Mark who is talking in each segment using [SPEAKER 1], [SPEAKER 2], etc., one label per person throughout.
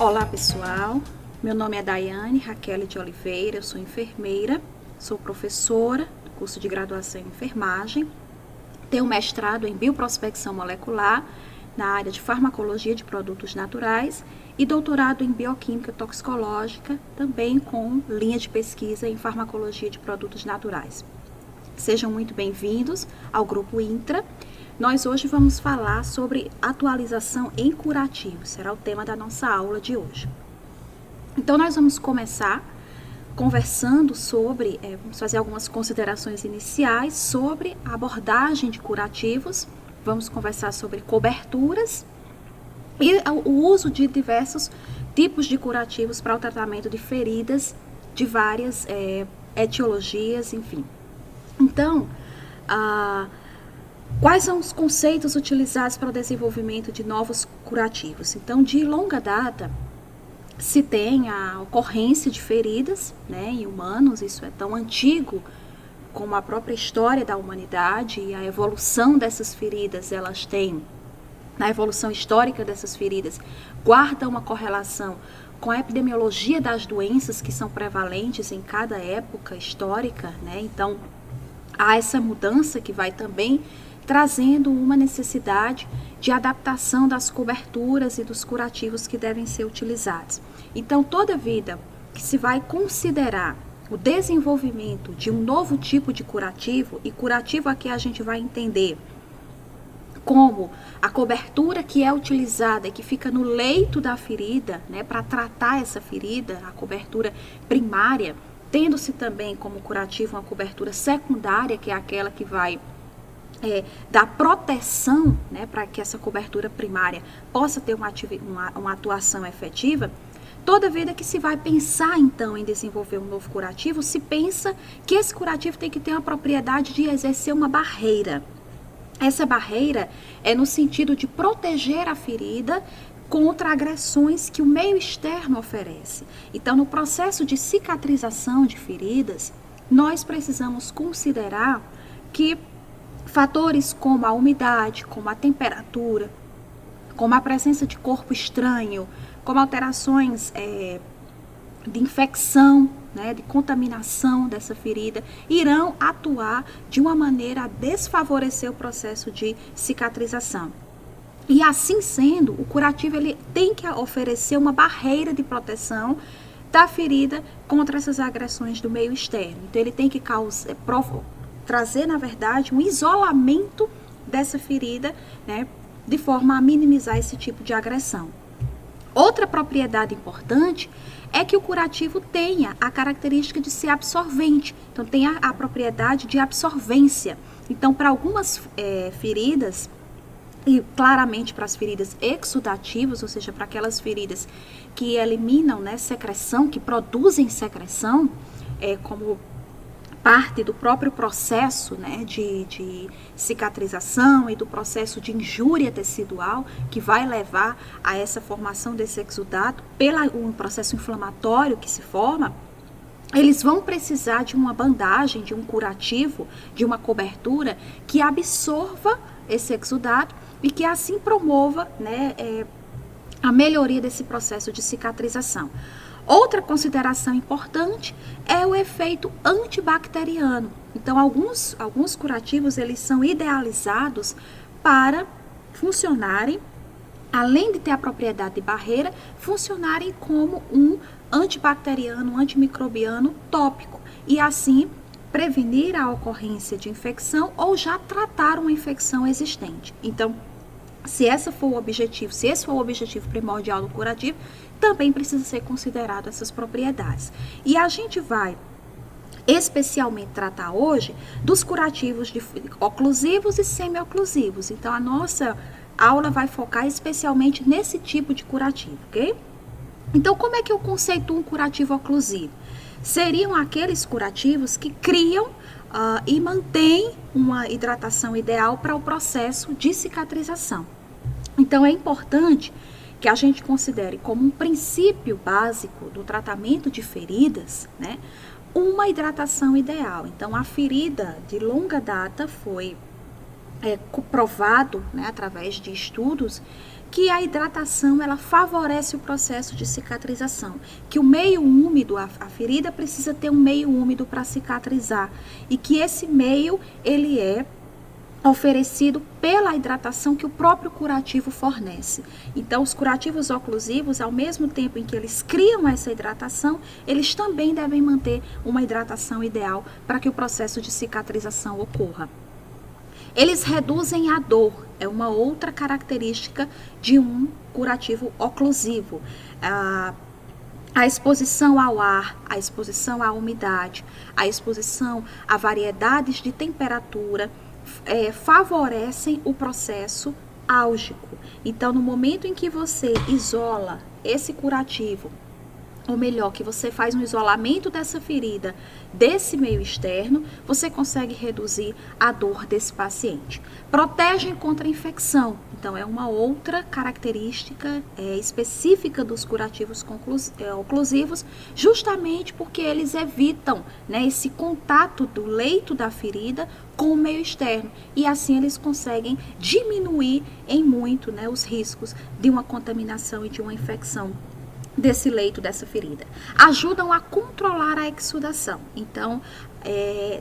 [SPEAKER 1] Olá pessoal, meu nome é Daiane Raquel de Oliveira, eu sou enfermeira, sou professora do curso de graduação em enfermagem, tenho mestrado em bioprospecção molecular na área de farmacologia de produtos naturais e doutorado em bioquímica toxicológica, também com linha de pesquisa em farmacologia de produtos naturais. Sejam muito bem-vindos ao Grupo Intra. Nós hoje vamos falar sobre atualização em curativos, será o tema da nossa aula de hoje. Então, nós vamos começar conversando sobre, vamos fazer algumas considerações iniciais sobre a abordagem de curativos, vamos conversar sobre coberturas e o uso de diversos tipos de curativos para o tratamento de feridas de várias etiologias, enfim. Então, quais são os conceitos utilizados para o desenvolvimento de novos curativos? Então, de longa data, se tem a ocorrência de feridas, em humanos, isso é tão antigo como a própria história da humanidade, e a evolução dessas feridas, elas têm, na evolução histórica dessas feridas, guarda uma correlação com a epidemiologia das doenças que são prevalentes em cada época histórica, Então, há essa mudança que vai também trazendo uma necessidade de adaptação das coberturas e dos curativos que devem ser utilizados. Então, toda vida que se vai considerar o desenvolvimento de um novo tipo de curativo, e curativo aqui a gente vai entender como a cobertura que é utilizada e que fica no leito da ferida, para tratar essa ferida, a cobertura primária, tendo-se também como curativo uma cobertura secundária, que é aquela que vai dar proteção, para que essa cobertura primária possa ter uma atuação efetiva. Toda vida que se vai pensar, então, em desenvolver um novo curativo, se pensa que esse curativo tem que ter uma propriedade de exercer uma barreira. Essa barreira é no sentido de proteger a ferida contra agressões que o meio externo oferece. Então, no processo de cicatrização de feridas, nós precisamos considerar que fatores como a umidade, como a temperatura, como a presença de corpo estranho, como alterações de infecção, de contaminação dessa ferida, irão atuar de uma maneira a desfavorecer o processo de cicatrização. E assim sendo, o curativo ele tem que oferecer uma barreira de proteção da ferida contra essas agressões do meio externo. Então, ele tem que trazer, na verdade, um isolamento dessa ferida, de forma a minimizar esse tipo de agressão. Outra propriedade importante é que o curativo tenha a característica de ser absorvente. Então, tem a propriedade de absorvência. Então, para algumas feridas, e claramente para as feridas exudativas, ou seja, para aquelas feridas que eliminam secreção, que produzem secreção, como parte do próprio processo de cicatrização e do processo de injúria tecidual que vai levar a essa formação desse exudato pelo processo inflamatório que se forma, eles vão precisar de uma bandagem, de um curativo, de uma cobertura que absorva esse exudato e que assim promova a melhoria desse processo de cicatrização. Outra consideração importante é o efeito antibacteriano. Então, alguns curativos, eles são idealizados para funcionarem, além de ter a propriedade de barreira, funcionarem como um antibacteriano, um antimicrobiano tópico. E assim, prevenir a ocorrência de infecção ou já tratar uma infecção existente. Então, se esse for o objetivo primordial do curativo, também precisa ser considerado essas propriedades. E a gente vai especialmente tratar hoje dos curativos oclusivos e semi-oclusivos. Então, a nossa aula vai focar especialmente nesse tipo de curativo, ok? Então, como é que eu conceituo um curativo oclusivo? Seriam aqueles curativos que criam e mantêm uma hidratação ideal para o processo de cicatrização. Então, é importante que a gente considere como um princípio básico do tratamento de feridas, uma hidratação ideal. Então, a ferida de longa data foi provado, através de estudos, que a hidratação ela favorece o processo de cicatrização, que o meio úmido, a ferida precisa ter um meio úmido para cicatrizar, e que esse meio ele é oferecido pela hidratação que o próprio curativo fornece. Então, os curativos oclusivos, ao mesmo tempo em que eles criam essa hidratação, eles também devem manter uma hidratação ideal para que o processo de cicatrização ocorra. Eles reduzem a dor, é uma outra característica de um curativo oclusivo. A exposição ao ar, a exposição à umidade, a exposição a variedades de temperatura, favorecem o processo álgico. Então, no momento em que você isola esse curativo, ou melhor, que você faz um isolamento dessa ferida, desse meio externo, você consegue reduzir a dor desse paciente. Protegem contra a infecção. Então, é uma outra característica específica dos curativos oclusivos, justamente porque eles evitam, né, esse contato do leito da ferida com o meio externo. E assim eles conseguem diminuir em muito, né, os riscos de uma contaminação e de uma infecção desse leito, dessa ferida. Ajudam a controlar a exsudação. Então,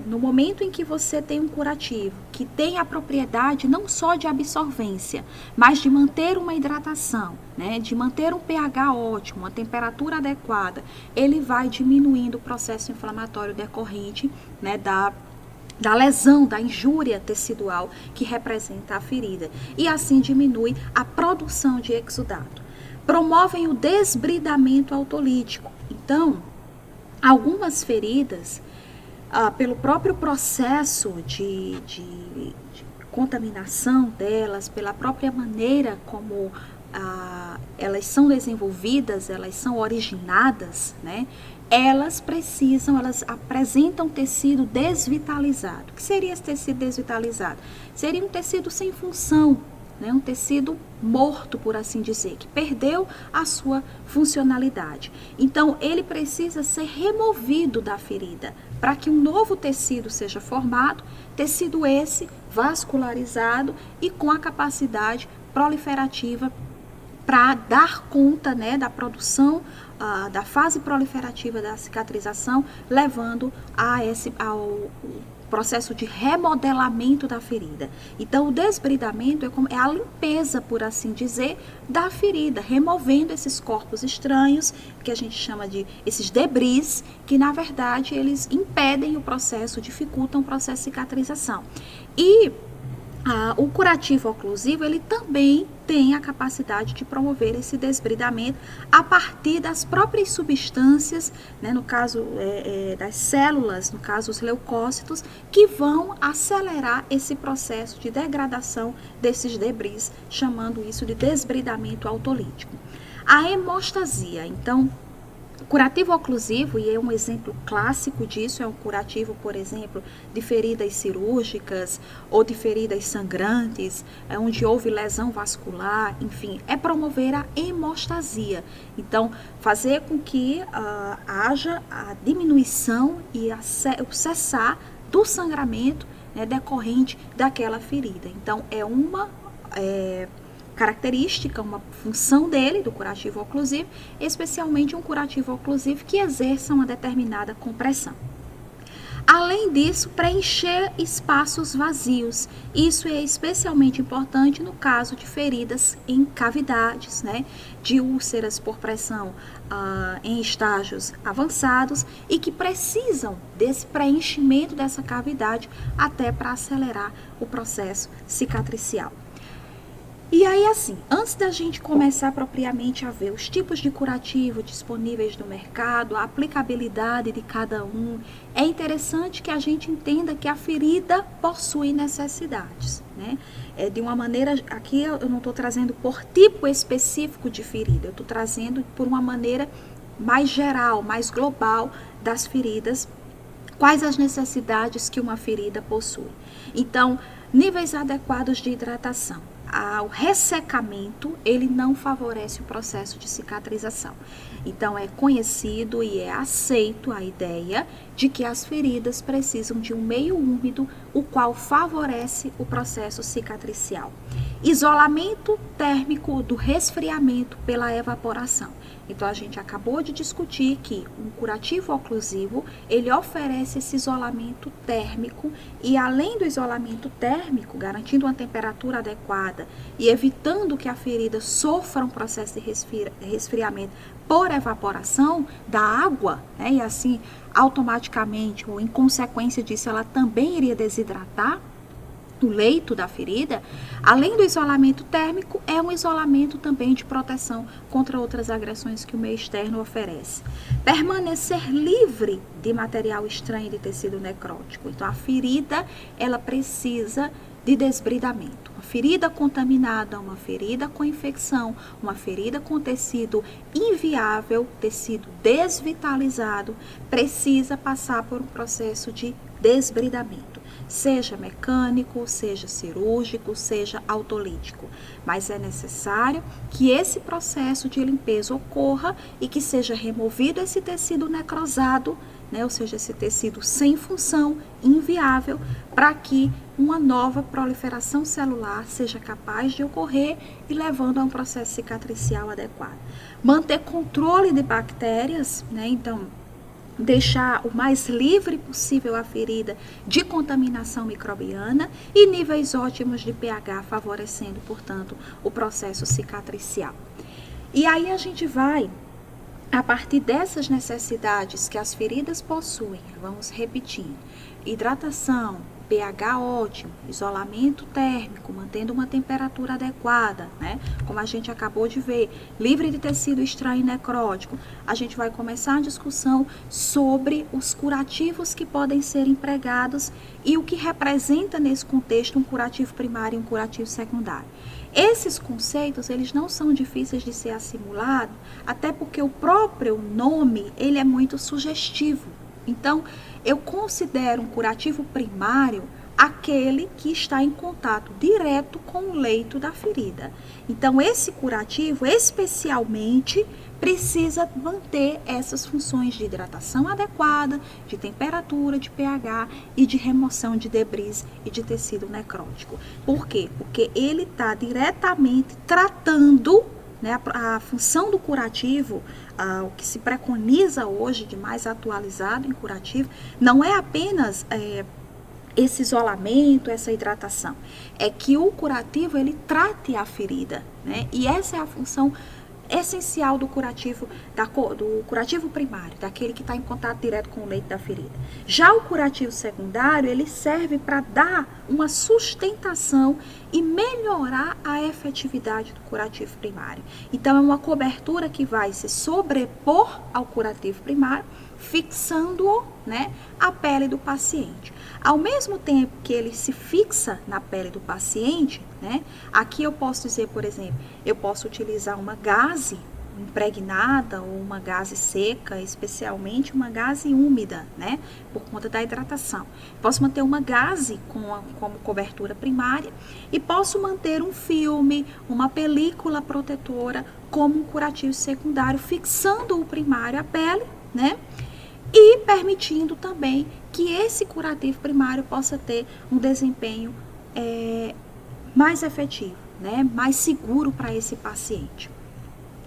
[SPEAKER 1] no momento em que você tem um curativo que tem a propriedade não só de absorvência, mas de manter uma hidratação, né, de manter um pH ótimo, uma temperatura adequada, ele vai diminuindo o processo inflamatório decorrente, né, da lesão, da injúria tecidual que representa a ferida. E assim diminui a produção de exudato. Promovem o desbridamento autolítico. Então, algumas feridas, pelo próprio processo de contaminação delas, pela própria maneira como elas são desenvolvidas, elas são originadas, né? Elas apresentam tecido desvitalizado. O que seria esse tecido desvitalizado? Seria um tecido sem função, né, um tecido morto, por assim dizer, que perdeu a sua funcionalidade. Então, ele precisa ser removido da ferida para que um novo tecido seja formado, tecido esse vascularizado e com a capacidade proliferativa para dar conta, né, da produção, da fase proliferativa da cicatrização, levando ao processo de remodelamento da ferida. Então, o desbridamento é a limpeza, por assim dizer, da ferida, removendo esses corpos estranhos, que a gente chama de esses debris, que na verdade eles impedem o processo, dificultam o processo de cicatrização. E o curativo oclusivo, ele também tem a capacidade de promover esse desbridamento a partir das próprias substâncias, né, no caso das células, no caso os leucócitos, que vão acelerar esse processo de degradação desses debris, chamando isso de desbridamento autolítico. A hemostasia, então, curativo oclusivo, e é um exemplo clássico disso, é um curativo, por exemplo, de feridas cirúrgicas ou de feridas sangrantes, onde houve lesão vascular, enfim, é promover a hemostasia. Então, fazer com que haja a diminuição e o cessar do sangramento, né, decorrente daquela ferida. Então, é uma característica, uma função dele, do curativo oclusivo, especialmente um curativo oclusivo que exerça uma determinada compressão. Além disso, preencher espaços vazios. Isso é especialmente importante no caso de feridas em cavidades, né, de úlceras por pressão em estágios avançados e que precisam desse preenchimento dessa cavidade até para acelerar o processo cicatricial. E aí, assim, antes da gente começar propriamente a ver os tipos de curativo disponíveis no mercado, a aplicabilidade de cada um, é interessante que a gente entenda que a ferida possui necessidades, né? De uma maneira, aqui eu não estou trazendo por tipo específico de ferida, eu estou trazendo por uma maneira mais geral, mais global das feridas, quais as necessidades que uma ferida possui. Então, níveis adequados de hidratação. O ressecamento, ele não favorece o processo de cicatrização. Então, é conhecido e é aceito a ideia de que as feridas precisam de um meio úmido, o qual favorece o processo cicatricial. Isolamento térmico do resfriamento pela evaporação. Então, a gente acabou de discutir que um curativo oclusivo, ele oferece esse isolamento térmico e, além do isolamento térmico, garantindo uma temperatura adequada e evitando que a ferida sofra um processo de resfriamento por evaporação da água, né, e assim, automaticamente, ou em consequência disso, ela também iria desidratar o leito da ferida, além do isolamento térmico, é um isolamento também de proteção contra outras agressões que o meio externo oferece. Permanecer livre de material estranho de tecido necrótico. Então, a ferida, ela precisa de desbridamento. Uma ferida contaminada, uma ferida com infecção, uma ferida com tecido inviável, tecido desvitalizado, precisa passar por um processo de desbridamento. Seja mecânico, seja cirúrgico, seja autolítico. Mas é necessário que esse processo de limpeza ocorra e que seja removido esse tecido necrosado, né, ou seja, esse tecido sem função, inviável, para que uma nova proliferação celular seja capaz de ocorrer e levando a um processo cicatricial adequado. Manter controle de bactérias, né, então, deixar o mais livre possível a ferida de contaminação microbiana e níveis ótimos de pH, favorecendo, portanto, o processo cicatricial. E aí a gente vai, a partir dessas necessidades que as feridas possuem, vamos repetindo, hidratação, pH ótimo, isolamento térmico, mantendo uma temperatura adequada, né? Como a gente acabou de ver, livre de tecido estranho necrótico. A gente vai começar a discussão sobre os curativos que podem ser empregados e o que representa nesse contexto um curativo primário e um curativo secundário. Esses conceitos, eles não são difíceis de ser assimilados, até porque o próprio nome, ele é muito sugestivo. Então, eu considero um curativo primário aquele que está em contato direto com o leito da ferida. Então, esse curativo, especialmente, precisa manter essas funções de hidratação adequada, de temperatura, de pH e de remoção de debris e de tecido necrótico. Por quê? Porque ele está diretamente tratando, né, a função do curativo, o que se preconiza hoje de mais atualizado em curativo, não é apenas esse isolamento, essa hidratação. É que o curativo, ele trate a ferida, né? E essa é a função essencial do curativo, do curativo primário, daquele que está em contato direto com o leito da ferida. Já o curativo secundário, ele serve para dar uma sustentação e melhorar a efetividade do curativo primário. Então, é uma cobertura que vai se sobrepor ao curativo primário, fixando-o, né, à pele do paciente. Ao mesmo tempo que ele se fixa na pele do paciente, né, aqui eu posso dizer, por exemplo, eu posso utilizar uma gaze impregnada ou uma gaze seca, especialmente uma gaze úmida, né, por conta da hidratação. Posso manter uma gaze como cobertura primária e posso manter um filme, uma película protetora como um curativo secundário, fixando o primário à pele, né, e permitindo também que esse curativo primário possa ter um desempenho mais efetivo, né, mais seguro para esse paciente.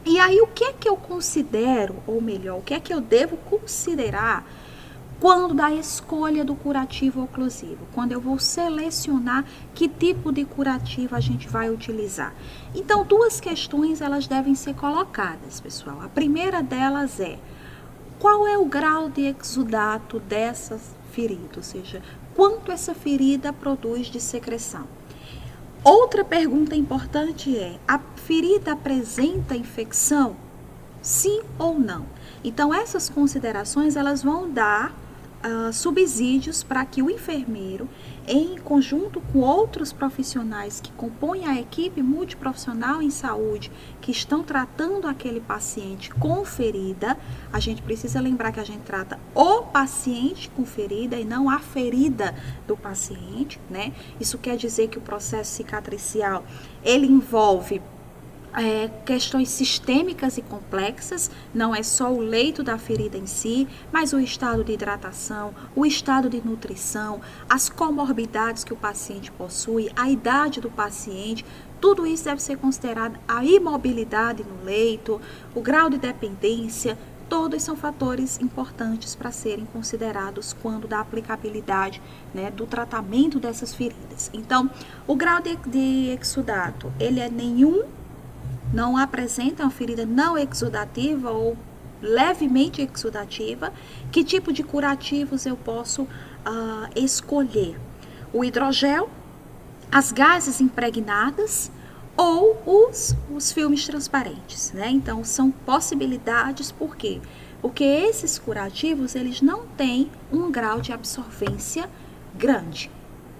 [SPEAKER 1] E aí, o que é que eu considero, ou melhor, o que é que eu devo considerar quando da escolha do curativo oclusivo? Quando eu vou selecionar que tipo de curativo a gente vai utilizar. Então, duas questões, elas devem ser colocadas, pessoal. A primeira delas é: qual é o grau de exudato dessa ferida? Ou seja, quanto essa ferida produz de secreção? Outra pergunta importante é: a ferida apresenta infecção? Sim ou não? Então, essas considerações, elas vão dar subsídios para que o enfermeiro, em conjunto com outros profissionais que compõem a equipe multiprofissional em saúde, que estão tratando aquele paciente com ferida, a gente precisa lembrar que a gente trata o paciente com ferida e não a ferida do paciente, né? Isso quer dizer que o processo cicatricial, ele envolve questões sistêmicas e complexas, não é só o leito da ferida em si, mas o estado de hidratação, o estado de nutrição, as comorbidades que o paciente possui, a idade do paciente, tudo isso deve ser considerado, a imobilidade no leito, o grau de dependência, todos são fatores importantes para serem considerados quando da aplicabilidade, né, do tratamento dessas feridas. Então, o grau de exudato, ele é nenhum, não apresenta uma ferida não exudativa ou levemente exudativa. Que tipo de curativos eu posso escolher? O hidrogel, as gases impregnadas ou os filmes transparentes, né? Então, são possibilidades, por quê? Porque esses curativos, eles não têm um grau de absorvência grande,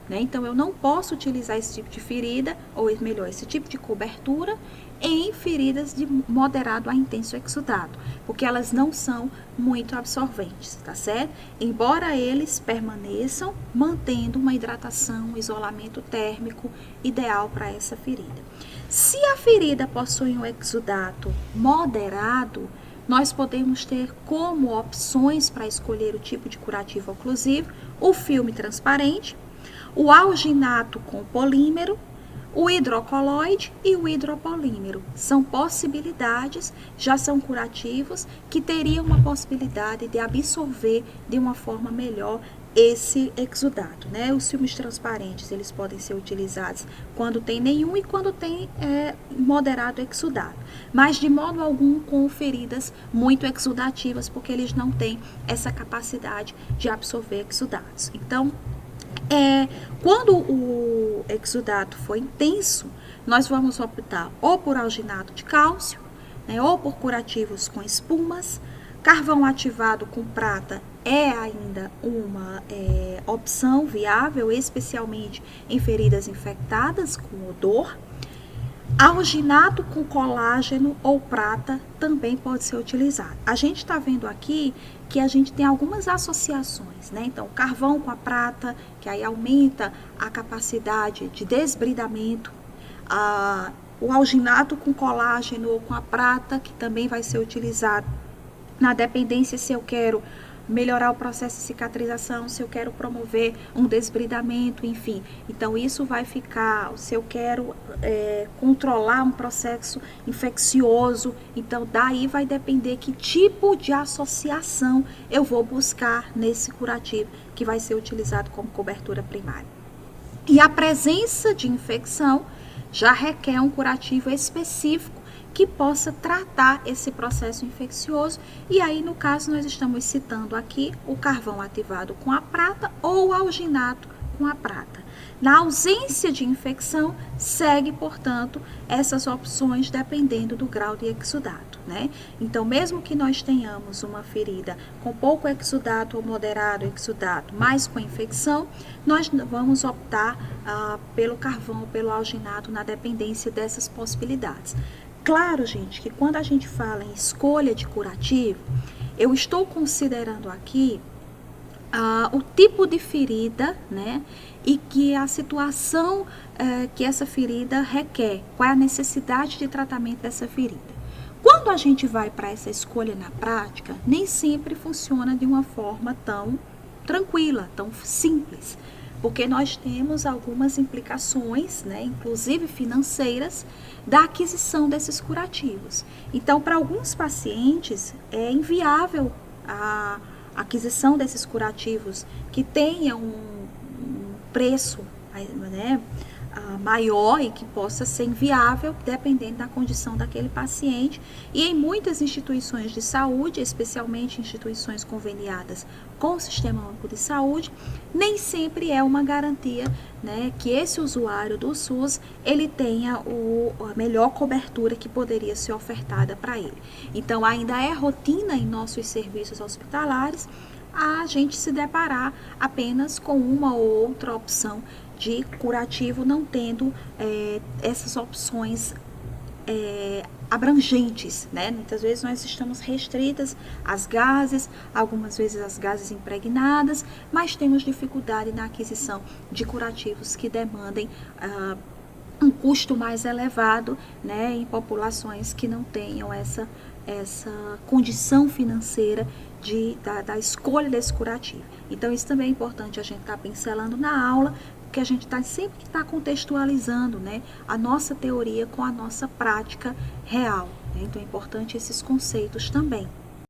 [SPEAKER 1] né? Então, eu não posso utilizar esse tipo de ferida, ou melhor, esse tipo de cobertura em feridas de moderado a intenso exudado, porque elas não são muito absorventes, tá certo? Embora eles permaneçam mantendo uma hidratação, um isolamento térmico ideal para essa ferida. Se a ferida possui um exudato moderado, nós podemos ter como opções para escolher o tipo de curativo oclusivo o filme transparente, o alginato com polímero, o hidrocoloide e o hidropolímero. São possibilidades, já são curativos, que teriam uma possibilidade de absorver de uma forma melhor esse exudato, né? Os filmes transparentes, eles podem ser utilizados quando tem nenhum e quando tem moderado exudato, mas de modo algum com feridas muito exudativas, porque eles não têm essa capacidade de absorver exudatos. Então, quando o exudato for intenso, nós vamos optar ou por alginato de cálcio, né, ou por curativos com espumas. Carvão ativado com prata é ainda uma opção viável, especialmente em feridas infectadas com odor. Alginato com colágeno ou prata também pode ser utilizado. A gente está vendo aqui que a gente tem algumas associações, né? Então, carvão com a prata, que aí aumenta a capacidade de desbridamento. O alginato com colágeno ou com a prata, que também vai ser utilizado na dependência se eu quero melhorar o processo de cicatrização, se eu quero promover um desbridamento, enfim. Então, isso vai ficar, se eu quero controlar um processo infeccioso, então daí vai depender que tipo de associação eu vou buscar nesse curativo que vai ser utilizado como cobertura primária. E a presença de infecção já requer um curativo específico que possa tratar esse processo infeccioso, e aí no caso nós estamos citando aqui o carvão ativado com a prata ou o alginato com a prata. Na ausência de infecção, segue, portanto, essas opções dependendo do grau de exudato, né? Então, mesmo que nós tenhamos uma ferida com pouco exudato ou moderado exudato, mas com infecção, nós vamos optar pelo carvão ou pelo alginato na dependência dessas possibilidades. Claro, gente, que quando a gente fala em escolha de curativo, eu estou considerando aqui o tipo de ferida, né? E que a situação que essa ferida requer, qual é a necessidade de tratamento dessa ferida. Quando a gente vai para essa escolha na prática, nem sempre funciona de uma forma tão tranquila, tão simples, porque nós temos algumas implicações, né, inclusive financeiras, da aquisição desses curativos. Então, para alguns pacientes, é inviável a aquisição desses curativos que tenham um preço, né, maior e que possa ser inviável dependendo da condição daquele paciente. E em muitas instituições de saúde, especialmente instituições conveniadas com o Sistema Único de Saúde, nem sempre é uma garantia, né, que esse usuário do SUS ele tenha a melhor cobertura que poderia ser ofertada para ele. Então, ainda é rotina em nossos serviços hospitalares a gente se deparar apenas com uma ou outra opção de curativo, não tendo essas opções abrangentes, né? Muitas vezes nós estamos restritas às gases, algumas vezes às gases impregnadas, mas temos dificuldade na aquisição de curativos que demandem um custo mais elevado, né, em populações que não tenham essa condição financeira da escolha desse curativo. Então, isso também é importante a gente estar pincelando na aula, porque a gente sempre está contextualizando, né, a nossa teoria com a nossa prática real. Né? Então, é importante esses conceitos também.